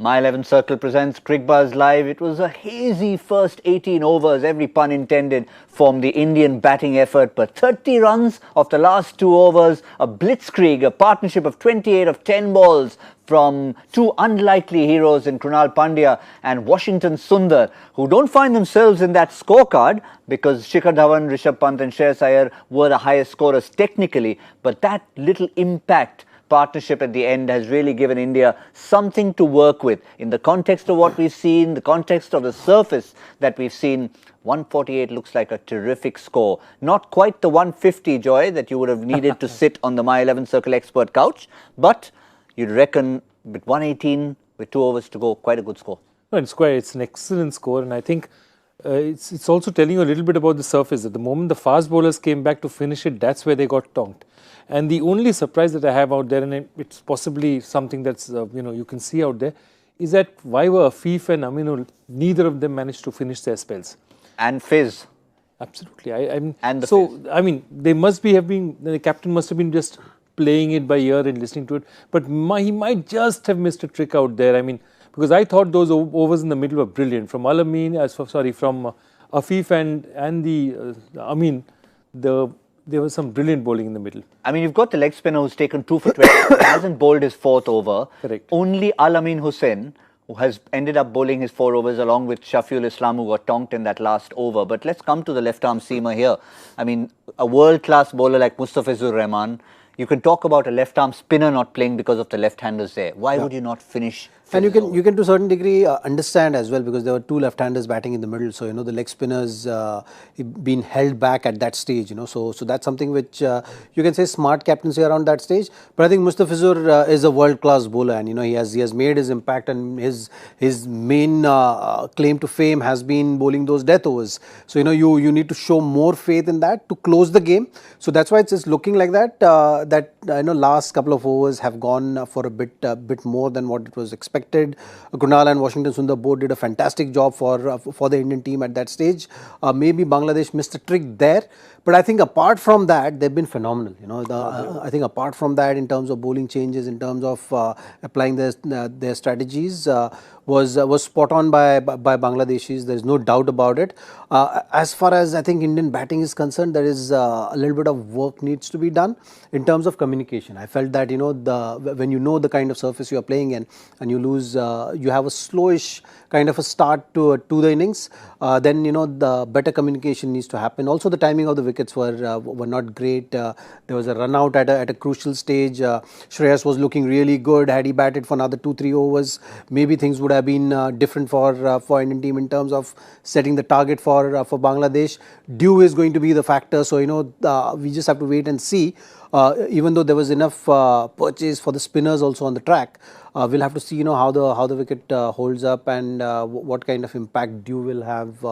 My 11 Circle presents Crickbuzz Live. It was a hazy first 18 overs, every pun intended, from the Indian batting effort. But 30 runs of the last 2 overs, a blitzkrieg, a partnership of 28 of 10 balls from two unlikely heroes in Krunal Pandya and Washington Sundar, who don't find themselves in that scorecard because Shikhar Dhawan, Rishabh Pant and Shreyas Iyer were the highest scorers technically. But that little impact partnership at the end has really given India something to work with in the context of what we've seen, the context of the surface that we've seen. 148 looks like a terrific score. Not quite the 150, Joy, that you would have needed to sit on the My 11 Circle expert couch, but you'd reckon with 118 with 2 overs to go, quite a good score. No, it's an excellent score, and I think it's also telling you a little bit about the surface. At the moment the fast bowlers came back to finish it, that's where they got tonked. And the only surprise that I have out there, and it's possibly something that's, you can see out there, is that why were Afif and Aminul, neither of them managed to finish their spells. And Fizz. Absolutely. They must have been, the captain must have been just playing it by ear and listening to it. But he might just have missed a trick out there. Because I thought those overs in the middle were brilliant. From from Afif and Amin, there was some brilliant bowling in the middle. You've got the leg spinner who's taken 2 for 20, hasn't bowled his 4th over. Correct. Only Al-Amin Hussain, who has ended up bowling his 4 overs along with Shafiul Islam, who got tonked in that last over. But let's come to the left-arm seamer here. A world-class bowler like Mustafizur Rahman, you can talk about a left-arm spinner not playing because of the left-handers there. Why would you not finish? And you can to a certain degree understand as well, because there were 2 left-handers batting in the middle. So, the leg spinners been held back at that stage, So that's something which you can say smart captaincy around that stage. But I think Mustafizur is a world-class bowler, and, he has made his impact, and his main claim to fame has been bowling those death overs. So, you need to show more faith in that to close the game. So that's why it's just looking like that, last couple of overs have gone for a bit more than what it was expected. Krunal and Washington Sundar both did a fantastic job for the Indian team at that stage. Maybe Bangladesh missed a trick there, but I think apart from that, they've been phenomenal. I think apart from that, in terms of bowling changes, in terms of applying their strategies, was spot on by Bangladeshis. There is no doubt about it. As far as I think Indian batting is concerned, there is a little bit of work needs to be done in terms of communication. I felt that when you know the kind of surface you are playing in and you lose, you have a slowish kind of a start to the innings, then the better communication needs to happen. Also, the timing of the wickets were not great. There was a run out at a crucial stage. Shreyas was looking really good. Had he batted for another 2-3 overs, maybe things would have been different for Indian team in terms of setting the target for Bangladesh. Dew is going to be the factor, so we just have to wait and see. Even though there was enough purchase for the spinners also on the track, we'll have to see how the wicket holds up and what kind of impact Dew will have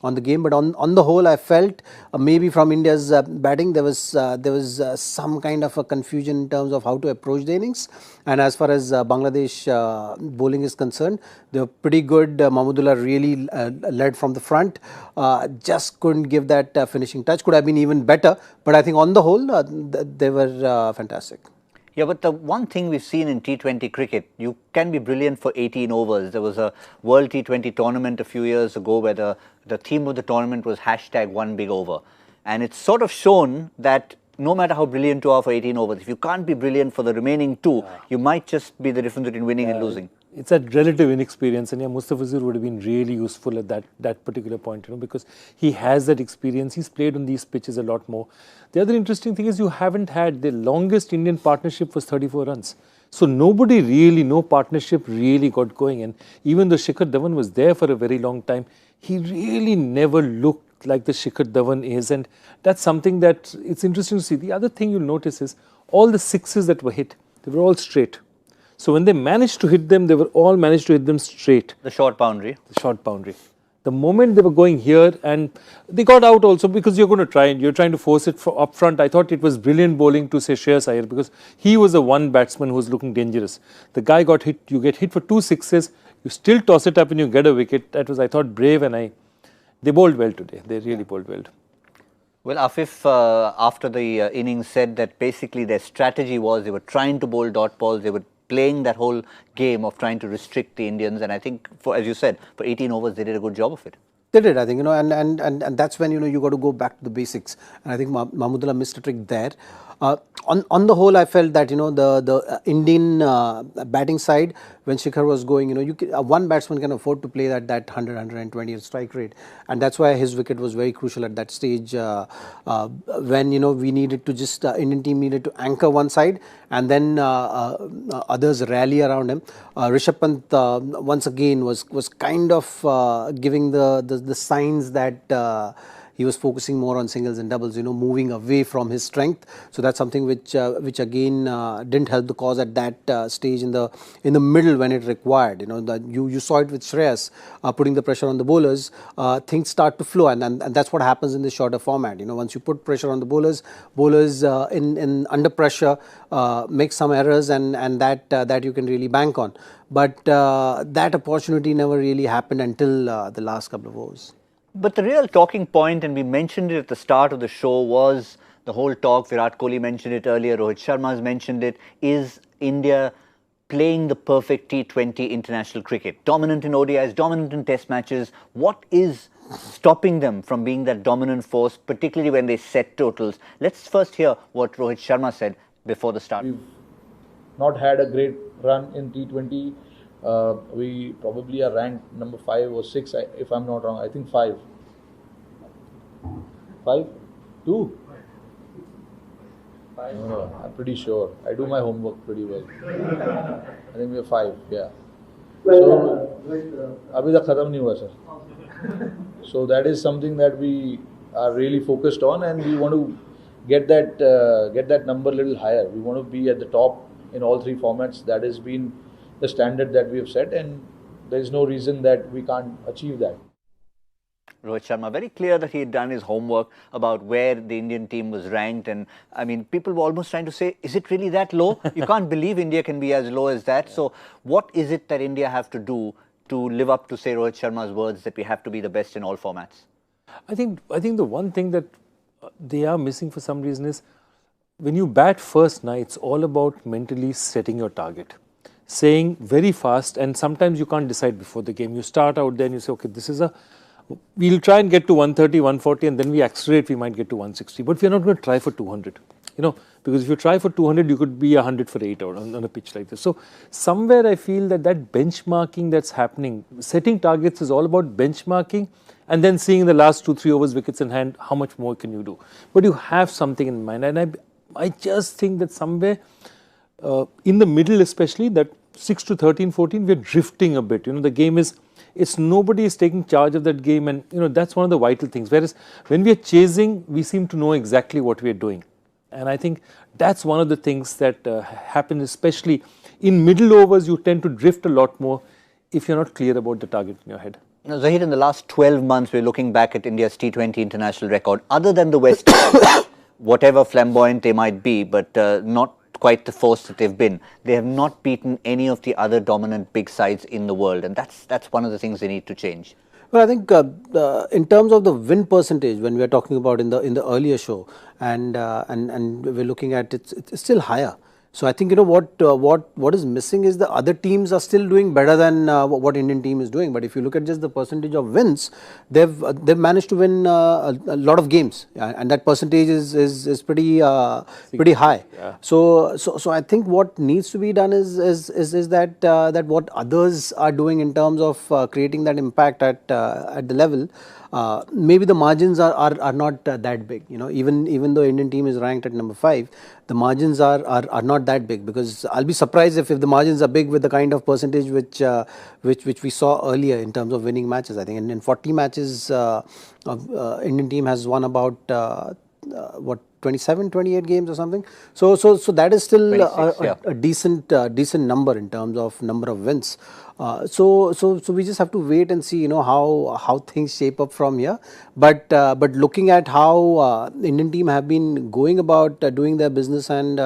on the game. But on the whole, I felt maybe from India's batting there was some kind of a confusion in terms of how to approach the innings. And as far as Bangladesh bowling is concerned, they were pretty good. Mahmudullah really led from the front, just couldn't give that finishing touch. Could have been even better, but I think on the whole they were fantastic. Yeah, but the one thing we've seen in T20 cricket, you can be brilliant for 18 overs. There was a World T20 tournament a few years ago where the theme of the tournament was #1BigOver. And it's sort of shown that no matter how brilliant you are for 18 overs, if you can't be brilliant for the remaining 2, you might just be the difference between winning and losing. It's a relative inexperience, and Mustafizur would have been really useful at that particular point, because he has that experience. He's played on these pitches a lot more. The other interesting thing is you haven't had the longest Indian partnership was 34 runs. So no partnership really got going. And even though Shikhar Dhawan was there for a very long time, he really never looked like the Shikhar Dhawan is, and that's something that it's interesting to see. The other thing you'll notice is all the sixes that were hit, they were all straight. So when they managed to hit them, they were all managed to hit them straight. The short boundary. The short boundary. The moment they were going here, and they got out also because you're going to try and you're trying to force it up front. I thought it was brilliant bowling to say Shreyas Iyer, because he was the one batsman who was looking dangerous. The guy got hit, you get hit for 2 sixes, you still toss it up and you get a wicket. That was, I thought, brave, and they bowled well today. They really bowled well. Well, Afif, after the innings, said that basically their strategy was they were trying to bowl dot balls, they were playing that whole game of trying to restrict the Indians. And I think, as you said, for 18 overs, they did a good job of it. They did, I think, and that's when, you got to go back to the basics. And I think Mahmudullah missed a trick there. On the whole, I felt that, the Indian batting side, when Shikhar was going, one batsman can afford to play that 100, 120 strike rate. And that's why his wicket was very crucial at that stage, when, we needed to just, Indian team needed to anchor one side, and then others rally around him. Rishabh Pant, once again, was kind of giving the signs that he was focusing more on singles and doubles, moving away from his strength. So that's something which again didn't help the cause at that stage in the middle when it required. You saw it with Shreyas putting the pressure on the bowlers. Things start to flow, and that's what happens in this shorter format. Once you put pressure on the bowlers in under pressure make some errors, and that you can really bank on. But that opportunity never really happened until the last couple of overs. But the real talking point, and we mentioned it at the start of the show, was the whole talk. Virat Kohli mentioned it earlier, Rohit Sharma has mentioned it. Is India playing the perfect T20 international cricket? Dominant in ODIs, dominant in test matches. What is stopping them from being that dominant force, particularly when they set totals? Let's first hear what Rohit Sharma said before the start. We've not had a great run in T20. We probably are ranked number 5 or 6, if I'm not wrong. I think 5. 5? 2? No, I'm pretty sure. I do my homework pretty well. I think we are 5, yeah. So, abhi tak khatam nahi hua, sir. So that is something that we are really focused on, and we want to get that number a little higher. We want to be at the top in all 3 formats. That has been the standard that we have set, and there is no reason that we can't achieve that. Rohit Sharma, very clear that he had done his homework about where the Indian team was ranked. And I mean, people were almost trying to say, is it really that low? You can't believe India can be as low as that. Yeah. So what is it that India have to do to live up to, say, Rohit Sharma's words that we have to be the best in all formats? I think the one thing that they are missing for some reason is, when you bat first night, it's all about mentally setting your target. Saying very fast, and sometimes you can't decide before the game. You start out there and you say, okay, we'll try and get to 130, 140, and then we accelerate, we might get to 160. But we're not going to try for 200, because if you try for 200, you could be 100 for 8 out on a pitch like this. So somewhere I feel that benchmarking that's happening, setting targets is all about benchmarking, and then seeing the last 2-3 overs, wickets in hand, how much more can you do? But you have something in mind, and I just think that somewhere in the middle, especially that 6 to 13, 14, we're drifting a bit. The game nobody is taking charge of that game, and that's one of the vital things. Whereas when we are chasing, we seem to know exactly what we are doing, and I think that's one of the things that happens, especially in middle overs. You tend to drift a lot more if you're not clear about the target in your head. Now, Zahir, in the last 12 months, we're looking back at India's T20 international record. Other than the West Indies, whatever flamboyant they might be, but not quite the force that they've been. They have not beaten any of the other dominant big sides in the world, and that's one of the things they need to change. Well, I think in terms of the win percentage, when we are talking about in the earlier show, and we're looking at it's still higher. So I think what is missing is the other teams are still doing better than what Indian team is doing. But if you look at just the percentage of wins, they've managed to win a lot of games, and that percentage is pretty high. Yeah. So I think what needs to be done is that what others are doing in terms of creating that impact at the level. Maybe the margins are not that big. Even though Indian team is ranked at number 5, the margins are not that big, because I'll be surprised if the margins are big with the kind of percentage which we saw earlier in terms of winning matches. I think in 40 matches, Indian team has won about 27, 28 games or something. So that is still 26, a decent number in terms of number of wins. So we just have to wait and see, how things shape up from here. But looking at how Indian team have been going about doing their business and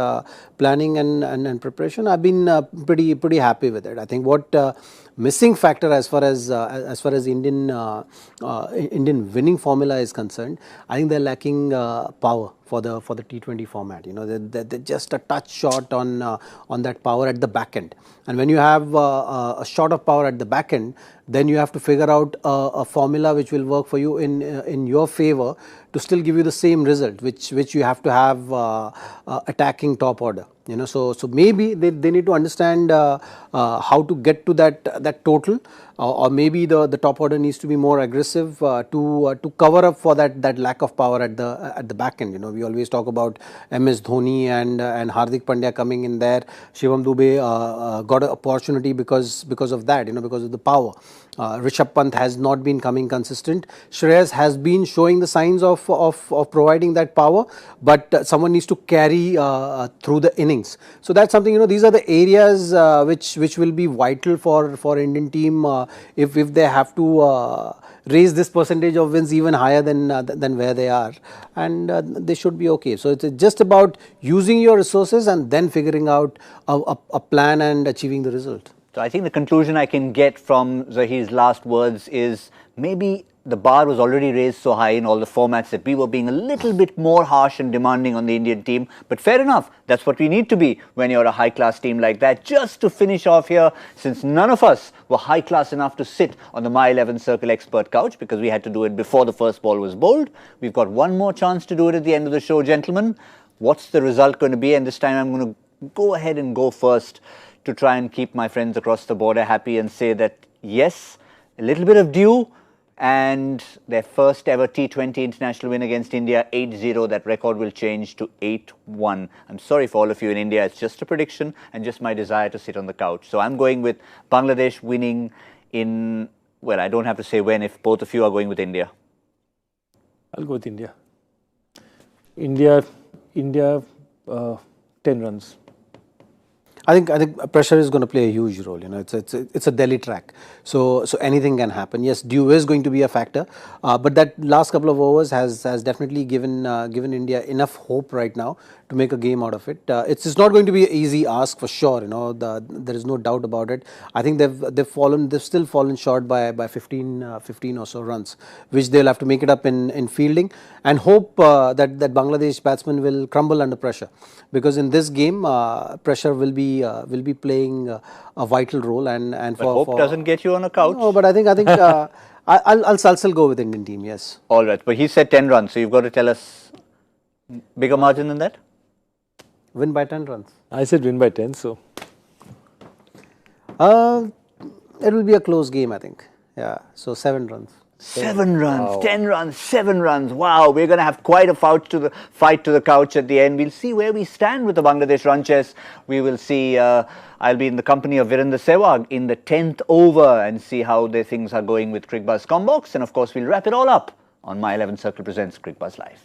planning and preparation, I've been pretty happy with it. I think what missing factor as far as Indian winning formula is concerned, I think they're lacking power for the T20 format. You know, they're just a touch short on that power at the back end. And when you have a shot of power at the back end, then you have to figure out a formula which will work for you in your favor to still give you the same result, which you have to have attacking top order. You know, so maybe they need to understand how to get to that total, or maybe the top order needs to be more aggressive to cover up for that lack of power at the back end. You know, we always talk about MS Dhoni and Hardik Pandya coming in there. Shivam Dube got an opportunity because of that. You know, because of the power. Rishabh Pant has not been coming consistent. Shreyas has been showing the signs of providing that power, but someone needs to carry through the innings. So that's something, you know, these are the areas which will be vital for Indian team if they have to raise this percentage of wins even higher than where they are, and they should be okay. So it's just about using your resources and then figuring out a plan and achieving the result. So I think the conclusion I can get from Zahir's last words is maybe the bar was already raised so high in all the formats that we were being a little bit more harsh and demanding on the Indian team. But fair enough, that's what we need to be when you're a high-class team like that. Just to finish off here, since none of us were high-class enough to sit on the My 11 Circle expert couch because we had to do it before the first ball was bowled, we've got one more chance to do it at the end of the show, gentlemen. What's the result going to be? And this time I'm going to go ahead and go first to try and keep my friends across the border happy and say that yes, a little bit of dew, and their first ever T20 international win against India, 8-0. That record will change to 8-1. I'm sorry for all of you in India. It's just a prediction and just my desire to sit on the couch. So I'm going with Bangladesh winning in, well, I don't have to say when if both of you are going with India. I'll go with India. India, 10 runs. I think pressure is going to play a huge role. You know, it's a Delhi track, so anything can happen. Yes, dew is going to be a factor, but that last couple of overs has definitely given India enough hope right now to make a game out of it. It's not going to be an easy ask for sure. You know, there is no doubt about it. I think they've still fallen short by 15 or so runs, which they'll have to make it up in fielding, and hope that Bangladesh batsmen will crumble under pressure, because in this game pressure will be playing a vital role. And but hope doesn't get you on a couch. No, but I think I'll still go with Indian team. Yes. All right, but he said 10 runs, so you've got to tell us bigger margin than that. Win by 10 runs. I said win by 10, so. It will be a close game, I think. Yeah, so 7 runs. 7 runs, Wow. 10 runs, 7 runs. Wow, we're going to have quite a fight to the couch at the end. We'll see where we stand with the Bangladesh run chase. We will see. I'll be in the company of Virender Sehwag in the 10th over and see how the things are going with Crickbuzz Combox. And of course, we'll wrap it all up on My 11 Circle Presents Crickbuzz Live.